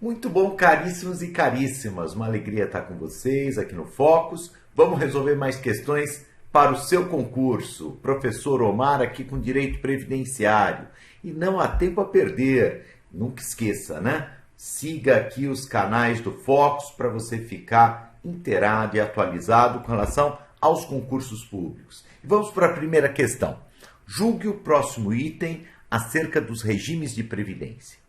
Muito bom, caríssimos e caríssimas. Uma alegria estar com vocês aqui no Focus. Vamos resolver mais questões para o seu concurso. Professor Omar aqui com direito previdenciário. E não há tempo a perder. Nunca esqueça, né? Siga aqui os canais do Focus para você ficar inteirado e atualizado com relação aos concursos públicos. E vamos para a primeira questão. Julgue o próximo item acerca dos regimes de previdência.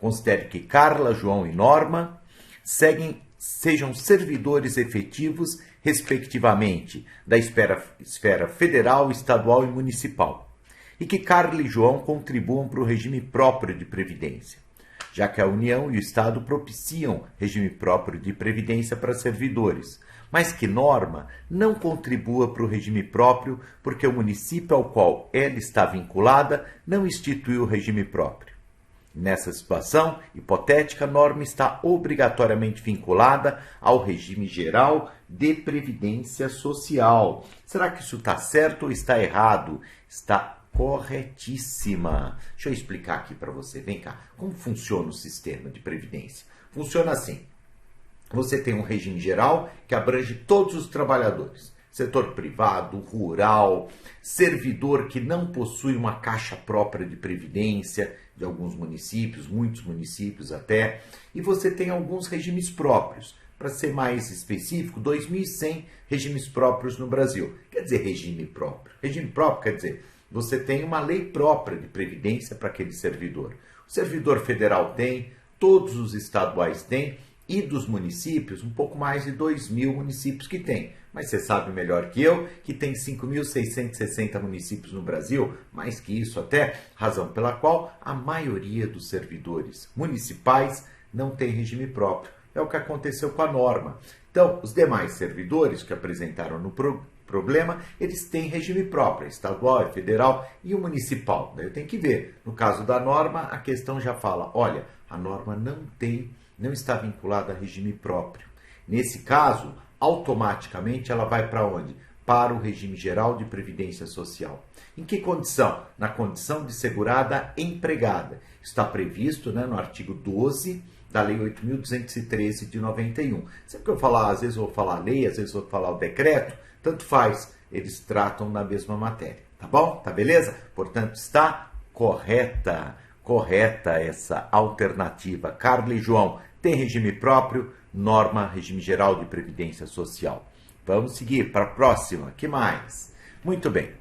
Considere que Carla, João e Norma sejam servidores efetivos, respectivamente, da esfera federal, estadual e municipal, e que Carla e João contribuam para o regime próprio de previdência, já que a União e o Estado propiciam regime próprio de previdência para servidores, mas que Norma não contribua para o regime próprio porque o município ao qual ela está vinculada não instituiu o regime próprio. Nessa situação hipotética, a Norma está obrigatoriamente vinculada ao regime geral de previdência social. Será que isso está certo ou está errado? Está corretíssima. Deixa eu explicar aqui para você. Vem cá. Como funciona o sistema de previdência? Funciona assim. Você tem um regime geral que abrange todos os trabalhadores. Setor privado, rural, servidor que não possui uma caixa própria de previdência, de alguns municípios, muitos municípios até, e você tem alguns regimes próprios. Para ser mais específico, 2.100 regimes próprios no Brasil. Quer dizer regime próprio. Regime próprio quer dizer, você tem uma lei própria de previdência para aquele servidor. O servidor federal tem, todos os estaduais têm, e dos municípios, um pouco mais de 2.000 municípios que tem. Mas você sabe melhor que eu que tem 5.660 municípios no Brasil, mais que isso até, razão pela qual a maioria dos servidores municipais não tem regime próprio. É o que aconteceu com a Norma. Então, os demais servidores que apresentaram no problema, eles têm regime próprio, estadual, federal e o municipal. Daí eu tenho que ver. No caso da Norma, a questão já fala, olha, a Norma não está vinculada a regime próprio. Nesse caso, automaticamente ela vai para onde? Para o regime geral de previdência social. Em que condição? Na condição de segurada empregada. Está previsto, né, no artigo 12 da Lei 8.213 de 91. Sempre que eu falar, às vezes eu vou falar lei, às vezes eu vou falar o decreto, tanto faz, eles tratam na mesma matéria. Tá bom? Tá beleza? Portanto, está correta essa alternativa. Carla e João tem regime próprio, Norma, regime geral de previdência social. Vamos seguir para a próxima. Que mais? Muito bem.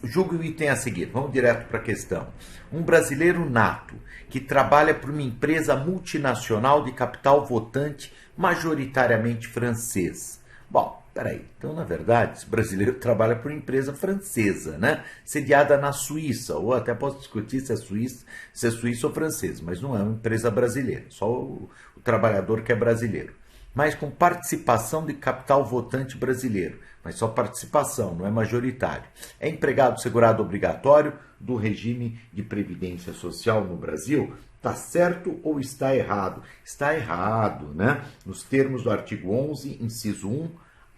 Julgue o item a seguir. Vamos direto para a questão. Um brasileiro nato que trabalha para uma empresa multinacional de capital votante majoritariamente francês. Bom, peraí. Então, na verdade, esse brasileiro trabalha por uma empresa francesa, né? Sediada na Suíça, ou até posso discutir se é suíça ou francesa, mas não é uma empresa brasileira, só o trabalhador que é brasileiro. Mas com participação de capital votante brasileiro, mas só participação, não é majoritário. É empregado segurado obrigatório do regime de previdência social no Brasil. Está certo ou está errado? Está errado, né? Nos termos do artigo 11, inciso 1,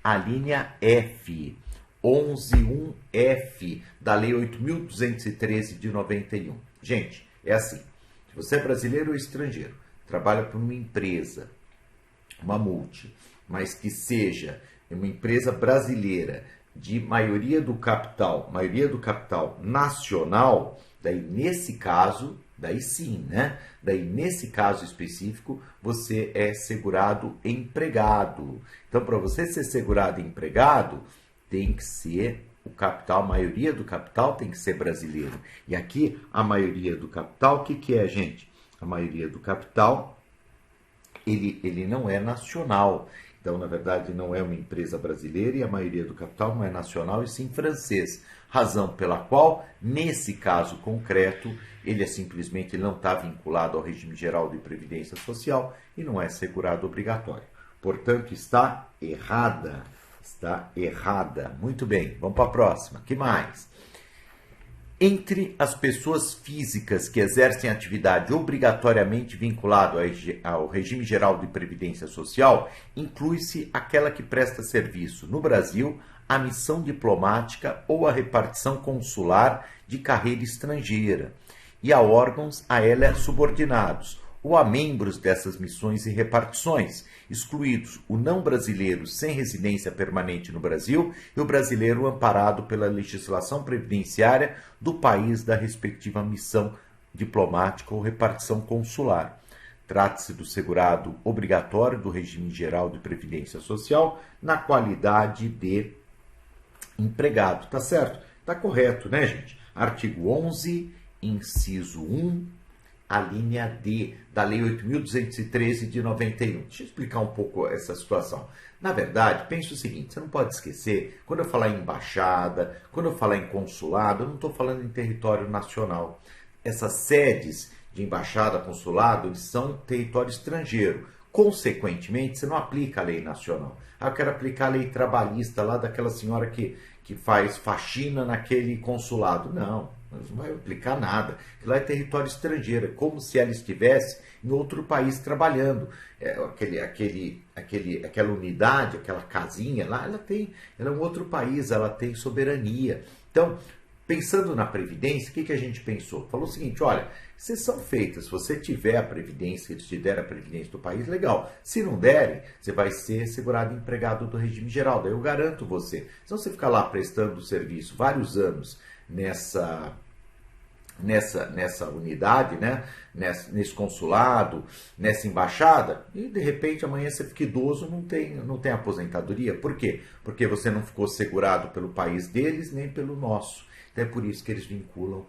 a linha F, 11.1F, da Lei 8.213 de 91. Gente, é assim, se você é brasileiro ou estrangeiro, trabalha para uma empresa, uma multi, mas que seja uma empresa brasileira de maioria do capital nacional, daí nesse caso, daí sim, né? Daí nesse caso específico, você é segurado empregado. Então, para você ser segurado empregado, tem que ser o capital, a maioria do capital tem que ser brasileiro. E aqui, a maioria do capital, o que é, gente? A maioria do capital, ele não é nacional. Então, na verdade, não é uma empresa brasileira e a maioria do capital não é nacional e sim francês. Razão pela qual, nesse caso concreto, ele simplesmente não está vinculado ao regime geral de previdência social e não é segurado obrigatório. Portanto, está errada. Está errada. Muito bem, vamos para a próxima. Que mais? Entre as pessoas físicas que exercem atividade obrigatoriamente vinculada ao regime geral de previdência social, inclui-se aquela que presta serviço no Brasil à missão diplomática ou à repartição consular de carreira estrangeira e a órgãos a ela subordinados, ou a membros dessas missões e repartições, excluídos o não brasileiro sem residência permanente no Brasil e o brasileiro amparado pela legislação previdenciária do país da respectiva missão diplomática ou repartição consular. Trata-se do segurado obrigatório do regime geral de previdência social na qualidade de empregado. Tá certo? Tá correto, né, gente? Artigo 11, inciso 1, a linha D da Lei 8.213 de 91. Deixa eu explicar um pouco essa situação. Na verdade, pense o seguinte, você não pode esquecer, quando eu falar em embaixada, quando eu falar em consulado, eu não estou falando em território nacional. Essas sedes de embaixada, consulado, eles são território estrangeiro. Consequentemente, você não aplica a lei nacional. Eu quero aplicar a lei trabalhista lá daquela senhora que faz faxina naquele consulado. Não vai aplicar nada. Lá é território estrangeiro, é como se ela estivesse em outro país trabalhando. Aquela unidade, aquela casinha lá, ela é um outro país, ela tem soberania. Então, pensando na Previdência, o que a gente pensou? Falou o seguinte, olha, exceção feita, se você tiver a Previdência, eles te deram a Previdência do país, legal. Se não derem, você vai ser segurado empregado do regime geral, daí eu garanto você. Se você ficar lá prestando serviço vários anos nessa unidade, né? Nesse consulado, nessa embaixada, e de repente amanhã você fica idoso, não tem aposentadoria. Por quê? Porque você não ficou segurado pelo país deles, nem pelo nosso. Então é por isso que eles vinculam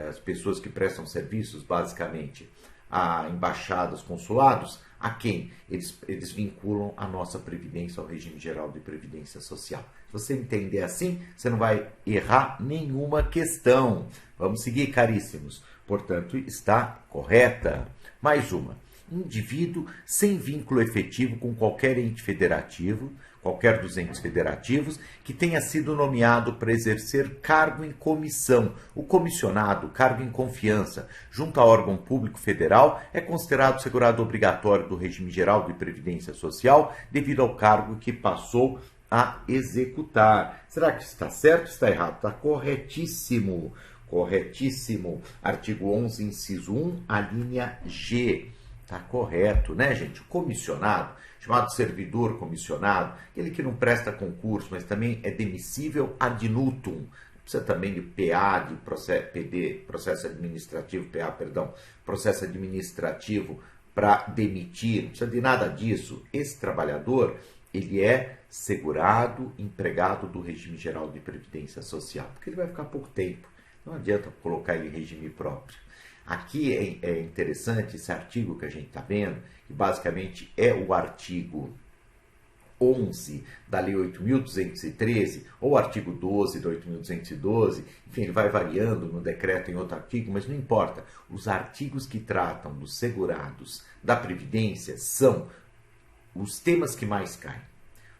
as pessoas que prestam serviços, basicamente, a embaixadas, consulados, a quem? Eles vinculam a nossa Previdência ao regime geral de Previdência Social. Se você entender assim, você não vai errar nenhuma questão. Vamos seguir, caríssimos. Portanto, está correta. Mais uma. Indivíduo sem vínculo efetivo com qualquer ente federativo, qualquer dos entes federativos, que tenha sido nomeado para exercer cargo em comissão. O comissionado, cargo em confiança, junto a órgão público federal, é considerado segurado obrigatório do regime geral de previdência social devido ao cargo que passou a executar. Será que está certo ou está errado? Está corretíssimo. Corretíssimo. Artigo 11, inciso 1, a linha G. Está correto, né, gente? O comissionado, chamado servidor comissionado, aquele que não presta concurso, mas também é demissível ad nutum. Precisa também de PA, de processo administrativo, processo administrativo para demitir, não precisa de nada disso. Esse trabalhador, ele é segurado, empregado do regime geral de previdência social, porque ele vai ficar pouco tempo. Não adianta colocar ele em regime próprio. Aqui é interessante esse artigo que a gente está vendo, que basicamente é o artigo 11 da Lei 8.213, ou o artigo 12 da 8.212, enfim, ele vai variando no decreto em outro artigo, mas não importa. Os artigos que tratam dos segurados da Previdência são os temas que mais caem.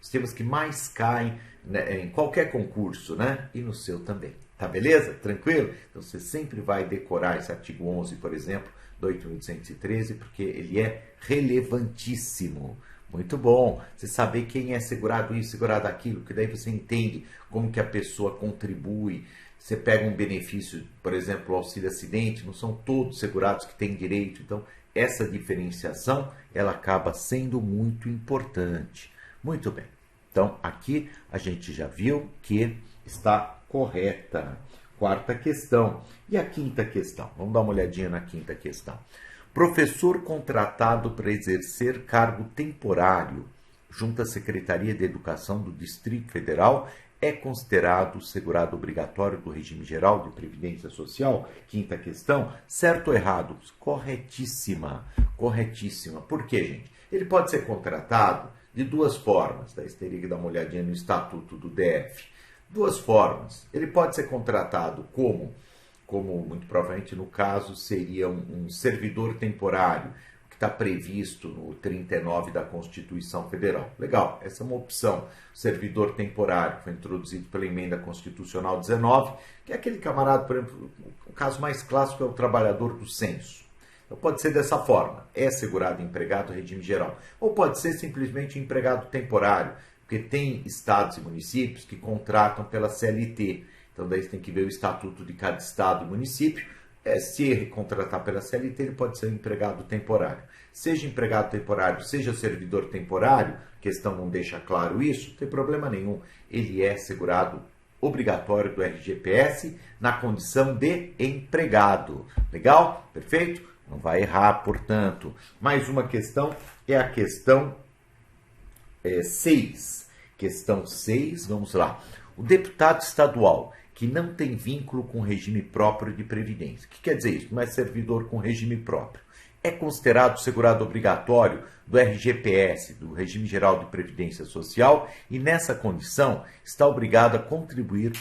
Os temas que mais caem, né, em qualquer concurso, né? E no seu também. Tá beleza? Tranquilo? Então você sempre vai decorar esse artigo 11, por exemplo, do 8.213, porque ele é relevantíssimo. Muito bom. Você saber quem é segurado isso, segurado aquilo, porque daí você entende como que a pessoa contribui. Você pega um benefício, por exemplo, o auxílio acidente, não são todos segurados que têm direito. Então, essa diferenciação, ela acaba sendo muito importante. Muito bem. Então, aqui a gente já viu que está correta. Quarta questão. E a quinta questão? Vamos dar uma olhadinha na quinta questão. Professor contratado para exercer cargo temporário junto à Secretaria de Educação do Distrito Federal é considerado segurado obrigatório do regime geral de previdência social? Quinta questão. Certo ou errado? Corretíssima. Corretíssima. Por quê, gente? Ele pode ser contratado de duas formas. Daí você teria que dar uma olhadinha no estatuto do DF. Duas formas. Ele pode ser contratado como muito provavelmente no caso seria um servidor temporário, que está previsto no 39 da Constituição Federal. Legal, essa é uma opção. Servidor temporário, que foi introduzido pela Emenda Constitucional 19, que é aquele camarada, por exemplo, o caso mais clássico é o trabalhador do censo. Então pode ser dessa forma, é segurado empregado regime geral. Ou pode ser simplesmente empregado temporário, porque tem estados e municípios que contratam pela CLT. Então daí você tem que ver o estatuto de cada estado e município. Se contratar pela CLT, ele pode ser um empregado temporário. Seja empregado temporário, seja servidor temporário, a questão não deixa claro isso, não tem problema nenhum. Ele é segurado obrigatório do RGPS na condição de empregado. Legal? Perfeito? Não vai errar, portanto. Mais uma questão é a questão 6. Questão 6, vamos lá. O deputado estadual que não tem vínculo com regime próprio de previdência. O que quer dizer isso? Não é servidor com regime próprio. É considerado segurado obrigatório do RGPS, do Regime Geral de Previdência Social, e nessa condição está obrigado a contribuir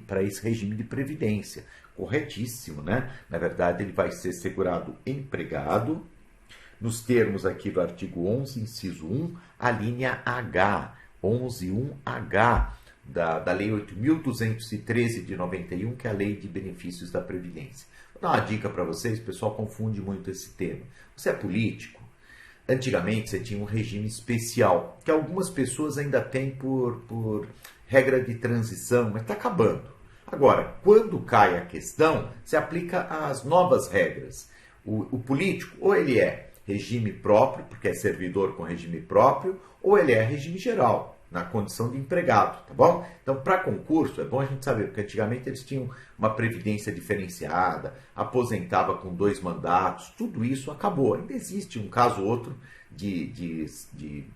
para esse regime de previdência. Corretíssimo, né? Na verdade, ele vai ser segurado empregado, nos termos aqui do artigo 11, inciso 1, a linha H, 11.1H, da Lei 8.213 de 91, que é a Lei de Benefícios da Previdência. Vou dar uma dica para vocês, o pessoal confunde muito esse tema. Você é político? Antigamente você tinha um regime especial, que algumas pessoas ainda têm por regra de transição, mas está acabando. Agora, quando cai a questão, se aplica às novas regras. O político, ou ele é regime próprio, porque é servidor com regime próprio, ou ele é regime geral, na condição de empregado, tá bom? Então, para concurso, é bom a gente saber, porque antigamente eles tinham uma previdência diferenciada, aposentava com 2 mandatos, tudo isso acabou. Ainda existe um caso ou outro de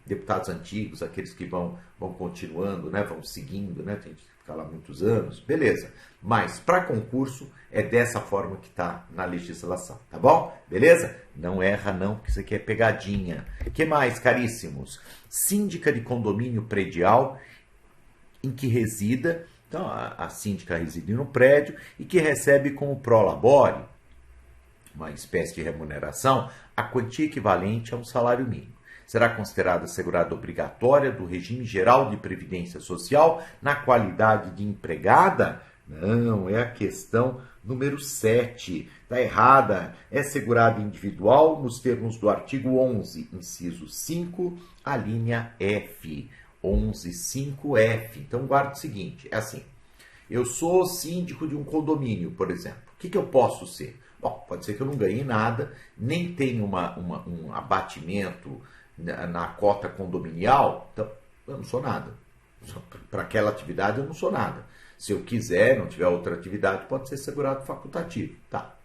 deputados antigos, aqueles que vão continuando, né, vão seguindo, né, tem que ficar lá muitos anos, beleza. Mas, para concurso, é dessa forma que está na legislação, tá bom? Beleza? Não erra não, porque isso aqui é pegadinha. O que mais, caríssimos? Síndica de condomínio predial em que resida, então a síndica reside no prédio e que recebe como prolabore, uma espécie de remuneração, a quantia equivalente a um salário mínimo. Será considerada assegurada obrigatória do regime geral de previdência social na qualidade de empregada? Não, é a questão número 7. Está errada. É segurada individual nos termos do artigo 11, inciso 5, a linha F. 11.5F. Então, guarda o seguinte, é assim. Eu sou síndico de um condomínio, por exemplo. O que eu posso ser? Bom, pode ser que eu não ganhe nada, nem tenha um abatimento na cota condominial, então eu não sou nada. Para aquela atividade eu não sou nada. Se eu quiser, não tiver outra atividade, pode ser segurado facultativo. Tá.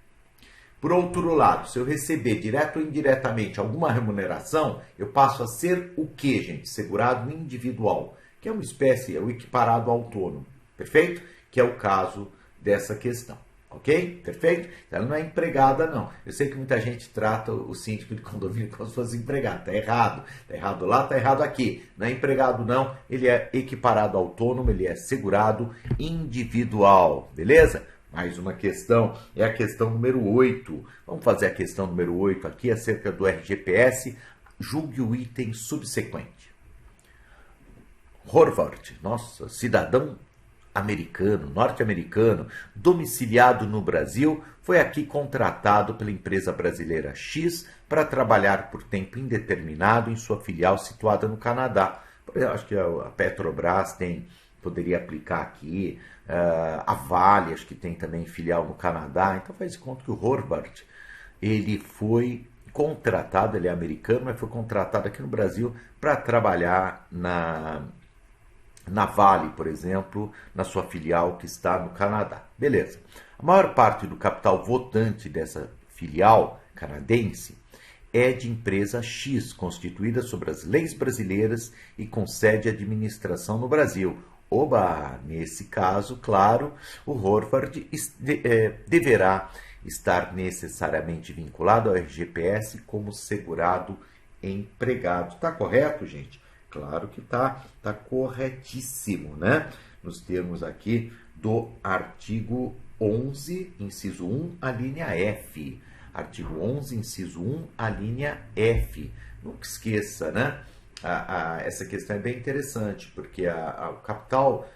Por outro lado, se eu receber direto ou indiretamente alguma remuneração, eu passo a ser o quê, gente? Segurado individual, que é uma espécie, é o equiparado autônomo. Perfeito? Que é o caso dessa questão. Ok? Perfeito? Ela não é empregada, não. Eu sei que muita gente trata o síndico de condomínio como se fosse empregado. Está errado. Está errado lá, está errado aqui. Não é empregado, não. Ele é equiparado autônomo, ele é segurado individual. Beleza? Mais uma questão, é a questão número 8. Vamos fazer a questão número 8 aqui, acerca do RGPS. Julgue o item subsequente. Horvath, nossa, cidadão americano, norte-americano, domiciliado no Brasil, foi aqui contratado pela empresa brasileira X para trabalhar por tempo indeterminado em sua filial situada no Canadá. Eu acho que a Petrobras poderia aplicar aqui, a Vale, acho que tem também filial no Canadá, então faz de conta que o Horvath, ele foi contratado, ele é americano, mas foi contratado aqui no Brasil para trabalhar na Vale, por exemplo, na sua filial que está no Canadá. Beleza. A maior parte do capital votante dessa filial canadense é de empresa X, constituída sobre as leis brasileiras e com sede e administração no Brasil. Oba! Nesse caso, claro, o Horvath deverá estar necessariamente vinculado ao RGPS como segurado empregado. Está correto, gente? Claro que tá corretíssimo, né? Nos termos aqui do artigo 11, inciso 1, a linha F. Artigo 11, inciso 1, a linha F. Nunca esqueça, né? Essa questão é bem interessante, porque o capital,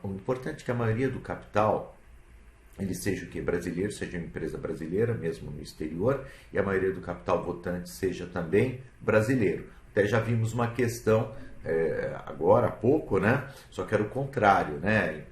o importante é que a maioria do capital, ele seja o que? Brasileiro, seja uma empresa brasileira, mesmo no exterior, e a maioria do capital votante seja também brasileiro. Até já vimos uma questão agora há pouco, né? Só que era o contrário, né?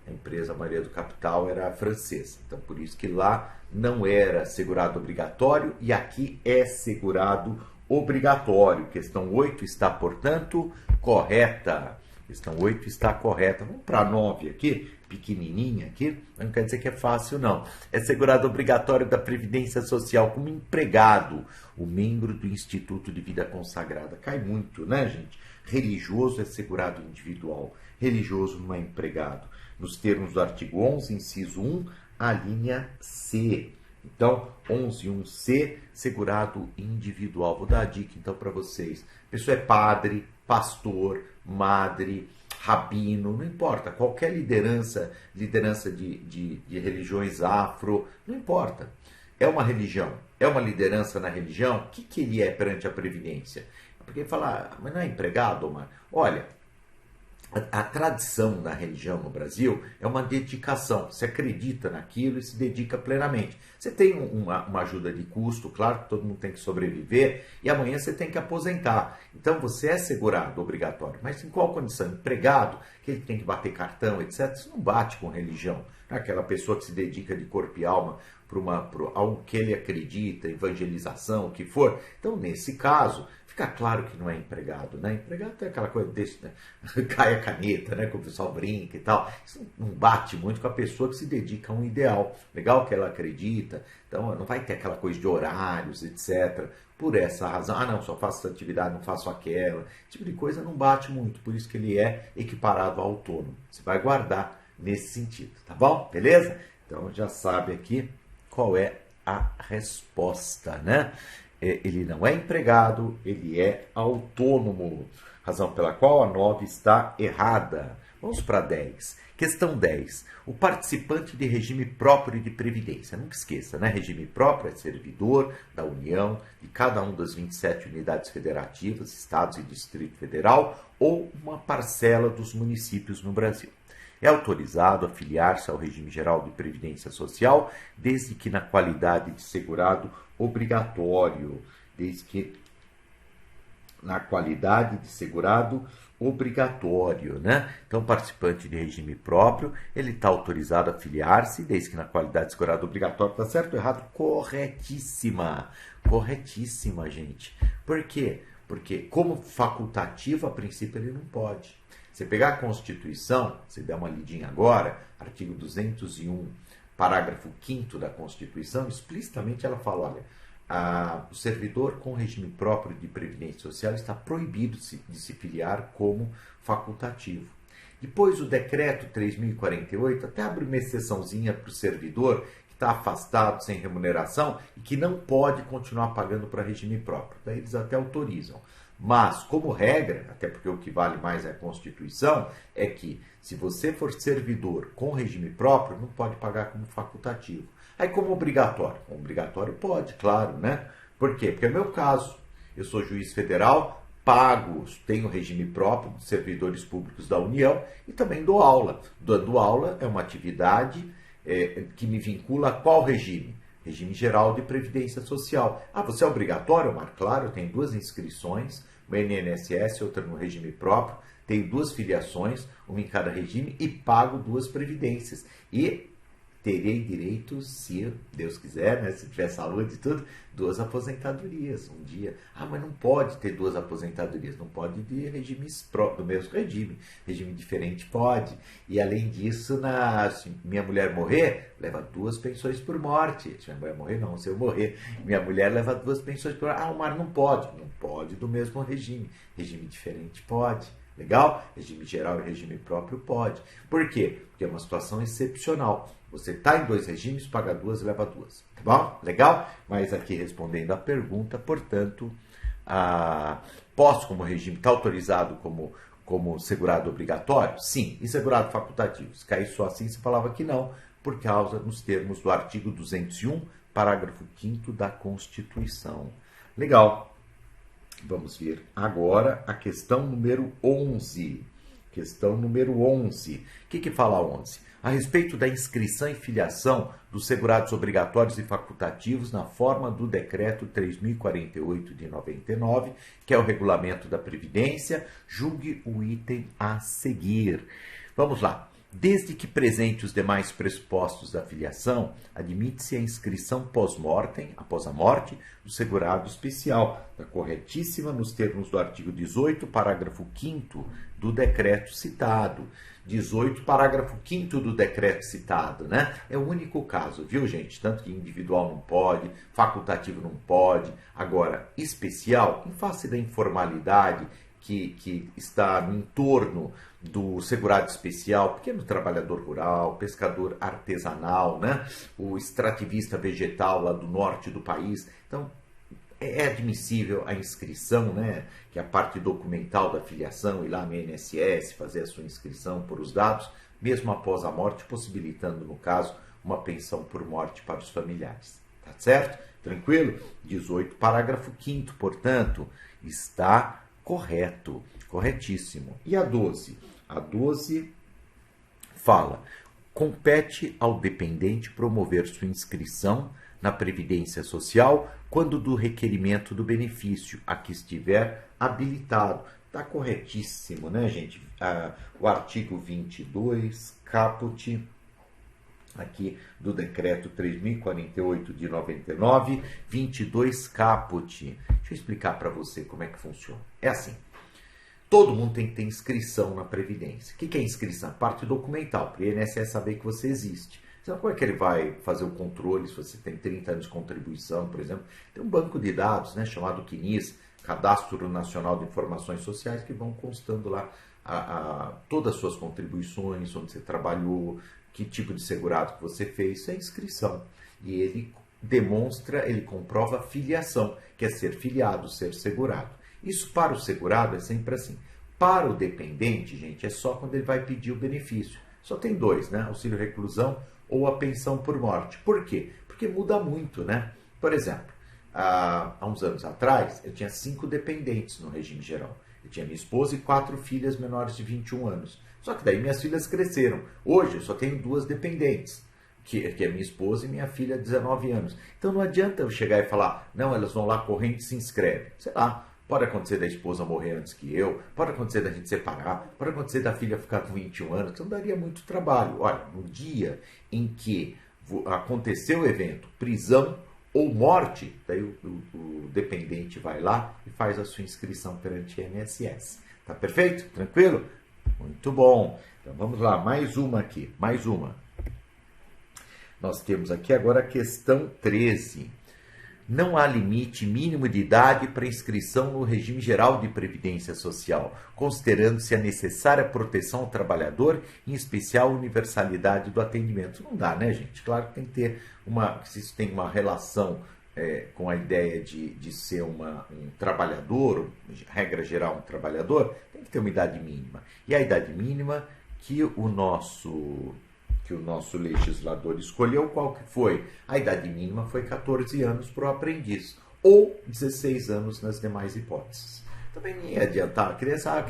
A empresa Maria do Capital era francesa. Então, por isso que lá não era segurado obrigatório e aqui é segurado obrigatório. Questão 8 está, portanto, correta. Questão 8 está correta. Vamos para a 9 aqui, pequenininha aqui. Não quer dizer que é fácil, não. É segurado obrigatório da Previdência Social como empregado, o membro do Instituto de Vida Consagrada. Cai muito, né, gente? Religioso é segurado individual. Religioso não é empregado. Nos termos do artigo 11, inciso 1, a linha C. Então, 11.1c, segurado individual. Vou dar a dica, então, para vocês. A pessoa é padre, pastor, madre, rabino, não importa. Qualquer liderança de religiões afro, não importa. É uma religião, é uma liderança na religião. O que ele é perante a Previdência? Porque ele fala, mas não é empregado, Omar? Olha, a tradição da religião no Brasil é uma dedicação. Você acredita naquilo e se dedica plenamente. Você tem uma ajuda de custo, claro que todo mundo tem que sobreviver, e amanhã você tem que aposentar. Então você é segurado, obrigatório. Mas em qual condição? Empregado, que ele tem que bater cartão, etc. Isso não bate com religião. Aquela pessoa que se dedica de corpo e alma para algo que ele acredita, evangelização, o que for. Então, nesse caso, fica claro que não é empregado, né? Empregado é aquela coisa desse, né? Cai a caneta, né? Que o pessoal brinca e tal. Isso não bate muito com a pessoa que se dedica a um ideal. Legal que ela acredita. Então, não vai ter aquela coisa de horários, etc. Por essa razão. Ah, não, só faço essa atividade, não faço aquela. Esse tipo de coisa não bate muito. Por isso que ele é equiparado ao autônomo. Você vai guardar nesse sentido, tá bom? Beleza? Então, já sabe aqui qual é a resposta, né? Ele não é empregado, ele é autônomo. Razão pela qual a 9 está errada. Vamos para 10. Questão 10. O participante de regime próprio de previdência. Nunca esqueça, né? Regime próprio é servidor da União, de cada uma das 27 unidades federativas, estados e Distrito Federal, ou uma parcela dos municípios no Brasil. É autorizado a filiar-se ao regime geral de previdência social, desde que na qualidade de segurado obrigatório. Desde que na qualidade de segurado obrigatório, né? Então, participante de regime próprio, ele está autorizado a filiar-se, desde que na qualidade de segurado obrigatório. Tá certo ou errado? Corretíssima. Corretíssima, gente. Por quê? Porque como facultativo, a princípio, ele não pode. Você pegar a Constituição, você der uma lidinha agora, artigo 201, parágrafo 5º da Constituição, explicitamente ela fala, olha, o servidor com regime próprio de previdência social está proibido de se filiar como facultativo. Depois o decreto 3.048 até abre uma exceçãozinha para o servidor que está afastado, sem remuneração, e que não pode continuar pagando para regime próprio. Daí eles até autorizam. Mas, como regra, até porque o que vale mais é a Constituição, é que se você for servidor com regime próprio, não pode pagar como facultativo. Aí, como obrigatório? Obrigatório pode, claro, né? Por quê? Porque é o meu caso. Eu sou juiz federal, pago, tenho regime próprio de servidores públicos da União e também dou aula. Dando aula é uma atividade que me vincula a qual regime? Regime Geral de Previdência Social. Ah, você é obrigatório, Omar? Claro, eu tenho 2 inscrições, uma no INSS, outra no regime próprio, tenho 2 filiações, uma em cada regime e pago 2 previdências. E terei direito, se Deus quiser, né, se tiver saúde e tudo, 2 aposentadorias um dia. Ah, mas não pode ter 2 aposentadorias, não pode de regimes do mesmo regime. Regime diferente pode. E além disso, se minha mulher morrer, leva 2 pensões por morte. Se minha mulher morrer, não, se eu morrer, minha mulher leva 2 pensões por morte. Ah, o Mar não pode. Não pode do mesmo regime. Regime diferente pode. Legal? Regime geral e regime próprio pode. Por quê? Porque é uma situação excepcional. Você está em 2 regimes, paga 2 e leva 2. Tá bom? Legal? Mas aqui respondendo a pergunta, portanto, posso como regime, está autorizado como segurado obrigatório? Sim. E segurado facultativo? Se cair só assim, você falava que não, por causa nos termos do artigo 201, parágrafo 5º da Constituição. Legal. Vamos ver agora a questão número 11. Questão número 11. O que fala 11? A respeito da inscrição e filiação dos segurados obrigatórios e facultativos na forma do Decreto 3.048 de 99, que é o regulamento da Previdência, julgue o item a seguir. Vamos lá. Desde que presente os demais pressupostos da filiação, admite-se a inscrição pós-mortem, após a morte, do segurado especial. Está corretíssima nos termos do artigo 18, parágrafo 5º do decreto citado. 18, parágrafo 5º do decreto citado, né? É o único caso, viu, gente? Tanto que individual não pode, facultativo não pode. Agora, especial, em face da informalidade que está no entorno do segurado especial, pequeno trabalhador rural, pescador artesanal, né? O extrativista vegetal lá do norte do país. Então, é admissível a inscrição, né? Que é a parte documental da filiação, ir lá no INSS, fazer a sua inscrição por os dados, mesmo após a morte, possibilitando, no caso, uma pensão por morte para os familiares. Tá certo? Tranquilo? 18, parágrafo 5º, portanto, está correto, corretíssimo. E a 12? A 12 fala: compete ao dependente promover sua inscrição na Previdência Social quando do requerimento do benefício a que estiver habilitado. Está corretíssimo, né, gente? O artigo 22, caput, aqui do Decreto 3.048 de 99, 22 caput. Deixa eu explicar para você como é que funciona. É assim, todo mundo tem que ter inscrição na Previdência. O que é inscrição? A parte documental, para o INSS saber que você existe. Então, como é que ele vai fazer o controle se você tem 30 anos de contribuição, por exemplo? Tem um banco de dados, né, chamado CNIS, Cadastro Nacional de Informações Sociais, que vão constando lá todas as suas contribuições, onde você trabalhou, que tipo de segurado que você fez. Isso é inscrição. E ele demonstra, ele comprova a filiação, que é ser filiado, ser segurado. Isso para o segurado é sempre assim. Para o dependente, gente, é só quando ele vai pedir o benefício. Só tem dois, né? Auxílio reclusão ou a pensão por morte. Por quê? Porque muda muito, né? Por exemplo, há uns anos atrás, eu tinha 5 dependentes no regime geral. Eu tinha minha esposa e 4 filhas menores de 21 anos. Só que daí minhas filhas cresceram. Hoje eu só tenho 2 dependentes, que é minha esposa e minha filha de 19 anos. Então não adianta eu chegar e falar, não, elas vão lá correndo e se inscrevem. Sei lá, pode acontecer da esposa morrer antes que eu, pode acontecer da gente separar, pode acontecer da filha ficar com 21 anos, então daria muito trabalho. Olha, no dia em que aconteceu o evento, prisão ou morte, daí o dependente vai lá e faz a sua inscrição perante o INSS. Tá perfeito? Tranquilo? Muito bom. Então vamos lá, mais uma aqui, mais uma. Nós temos aqui agora a questão 13. Não há limite mínimo de idade para inscrição no regime geral de previdência social, considerando-se a necessária proteção ao trabalhador, em especial a universalidade do atendimento. Não dá, né, gente? Claro que tem que ter se isso tem uma relação com a ideia de ser um trabalhador, regra geral, um trabalhador, tem que ter uma idade mínima. E a idade mínima que o nosso legislador escolheu, qual que foi? A idade mínima foi 14 anos para o aprendiz, ou 16 anos nas demais hipóteses. Também nem ia adiantar, a criança,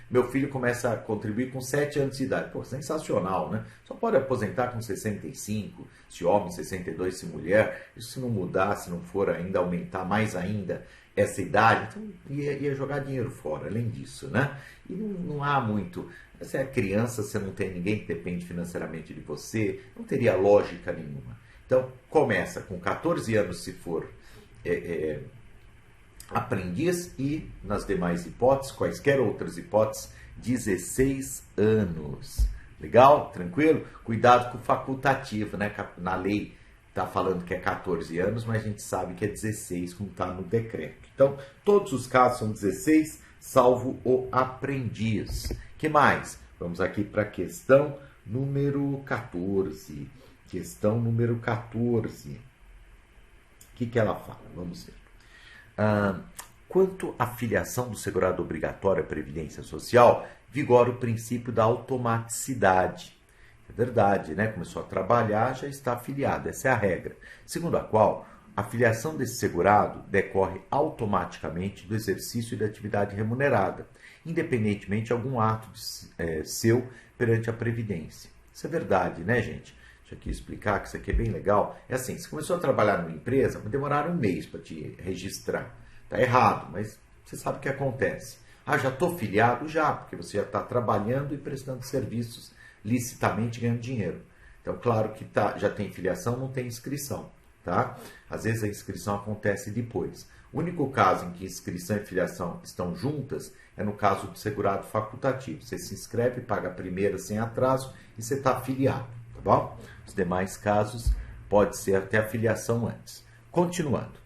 meu filho começa a contribuir com 7 anos de idade. Pô, sensacional, né? Só pode aposentar com 65, se homem, 62, se mulher. Isso se não mudar, se não for ainda aumentar mais ainda essa idade, então ia jogar dinheiro fora, além disso, né? E não há muito. Você é criança, você não tem ninguém que depende financeiramente de você, não teria lógica nenhuma. Então, começa com 14 anos se for aprendiz e, nas demais hipóteses, quaisquer outras hipóteses, 16 anos. Legal? Tranquilo? Cuidado com o facultativo, né? Na lei está falando que é 14 anos, mas a gente sabe que é 16, como está no decreto. Então, todos os casos são 16, salvo o aprendiz. Que mais? Vamos aqui para a questão número 14. Questão número 14. O que ela fala? Vamos ver. Quanto à filiação do segurado obrigatório à Previdência Social, vigora o princípio da automaticidade. É verdade, né? Começou a trabalhar, já está afiliado. Essa é a regra. Segundo a qual A filiação desse segurado decorre automaticamente do exercício da atividade remunerada, independentemente de algum ato seu perante a Previdência. Isso é verdade, né, gente? Deixa eu aqui explicar que isso aqui é bem legal. É assim, você começou a trabalhar numa empresa, vai demorar um mês para te registrar. Está errado, mas você sabe o que acontece. Ah, já estou filiado? Já, porque você já está trabalhando e prestando serviços licitamente ganhando dinheiro. Então, claro que já tem filiação, não tem inscrição. Tá? Às vezes a inscrição acontece depois. O único caso em que inscrição e filiação estão juntas é no caso do segurado facultativo. Você se inscreve, paga a primeira sem atraso e você está afiliado. Tá bom? Os demais casos pode ser até a filiação antes. Continuando.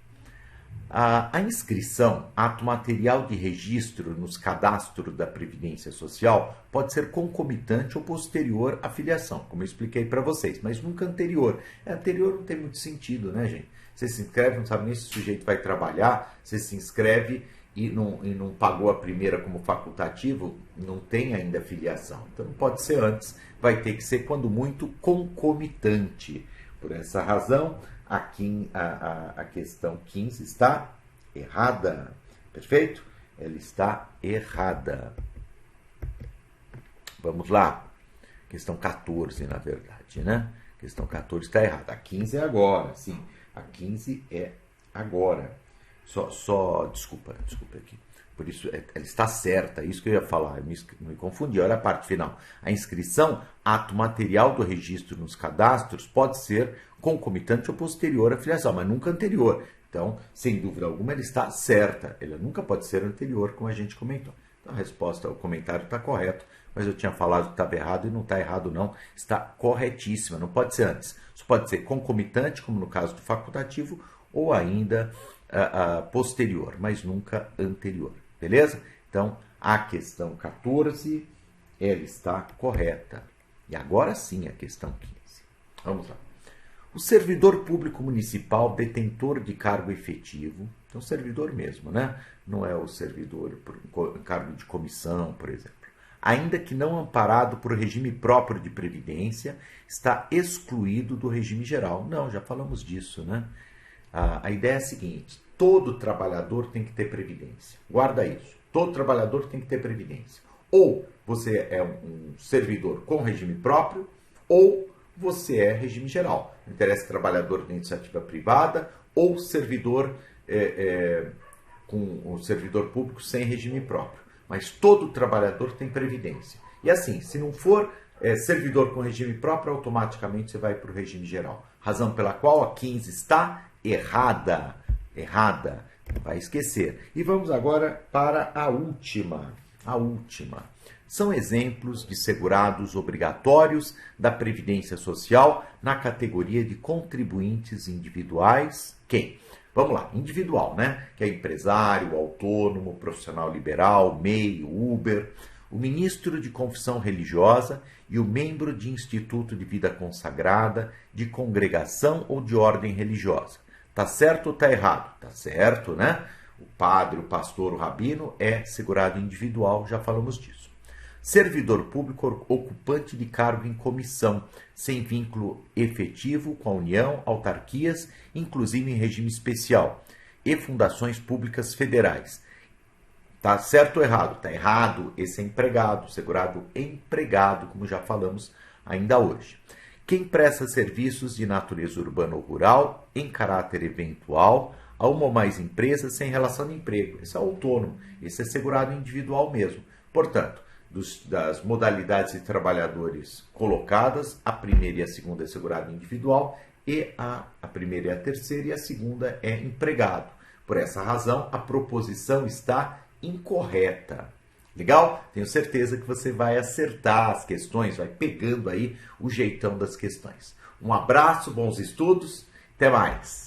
A inscrição, ato material de registro nos cadastros da Previdência Social, pode ser concomitante ou posterior à filiação, como eu expliquei para vocês, mas nunca anterior. Anterior não tem muito sentido, né, gente? Você se inscreve, não sabe nem se o sujeito vai trabalhar, você se inscreve e não pagou a primeira como facultativo, não tem ainda filiação. Então não pode ser antes, vai ter que ser, quando muito, concomitante. Por essa razão, aqui a questão 15 está errada. Perfeito? Ela está errada. Vamos lá. Questão 14, na verdade, né? Questão 14 está errada. A 15 é agora, sim. A 15 é agora. Desculpa aqui. Por isso, ela está certa, isso que eu ia falar, eu me confundi. Olha a parte final. A inscrição, ato material do registro nos cadastros, pode ser concomitante ou posterior à filiação, mas nunca anterior. Então, sem dúvida alguma, ela está certa. Ela nunca pode ser anterior, como a gente comentou. Então, a resposta, o comentário está correto, mas eu tinha falado que estava errado e não está errado não. Está corretíssima, não pode ser antes. Isso pode ser concomitante, como no caso do facultativo, ou ainda posterior, mas nunca anterior. Beleza? Então, a questão 14, ela está correta. E agora sim a questão 15. Vamos lá. O servidor público municipal detentor de cargo efetivo, então servidor mesmo, né? Não é o servidor por cargo de comissão, por exemplo. Ainda que não amparado por regime próprio de previdência, está excluído do regime geral. Não, já falamos disso, né? A ideia é a seguinte: todo trabalhador tem que ter previdência. Guarda isso. Todo trabalhador tem que ter previdência. Ou você é um servidor com regime próprio, ou você é regime geral. Não interessa trabalhador de iniciativa privada ou servidor com o servidor público sem regime próprio. Mas todo trabalhador tem previdência. E assim, se não for servidor com regime próprio, automaticamente você vai para o regime geral. Razão pela qual a 15 está errada. Errada. Não vai esquecer. E vamos agora para a última. A última. São exemplos de segurados obrigatórios da Previdência Social na categoria de contribuintes individuais. Quem? Vamos lá, individual, né? Que é empresário, autônomo, profissional liberal, MEI, Uber, o ministro de confissão religiosa e o membro de instituto de vida consagrada, de congregação ou de ordem religiosa. Tá certo ou tá errado? Tá certo, né? O padre, o pastor, o rabino é segurado individual, já falamos disso. Servidor público ocupante de cargo em comissão, sem vínculo efetivo com a União, autarquias, inclusive em regime especial, e fundações públicas federais. Tá certo ou errado? Tá errado. Esse é empregado, segurado empregado, como já falamos ainda hoje. Quem presta serviços de natureza urbana ou rural, em caráter eventual, a uma ou mais empresas sem relação de emprego. Esse é autônomo, esse é segurado individual mesmo. Portanto, das modalidades de trabalhadores colocadas, a primeira e a segunda é segurado individual e a primeira e a terceira e a segunda é empregado. Por essa razão, a proposição está incorreta. Legal? Tenho certeza que você vai acertar as questões, vai pegando aí o jeitão das questões. Um abraço, bons estudos, até mais!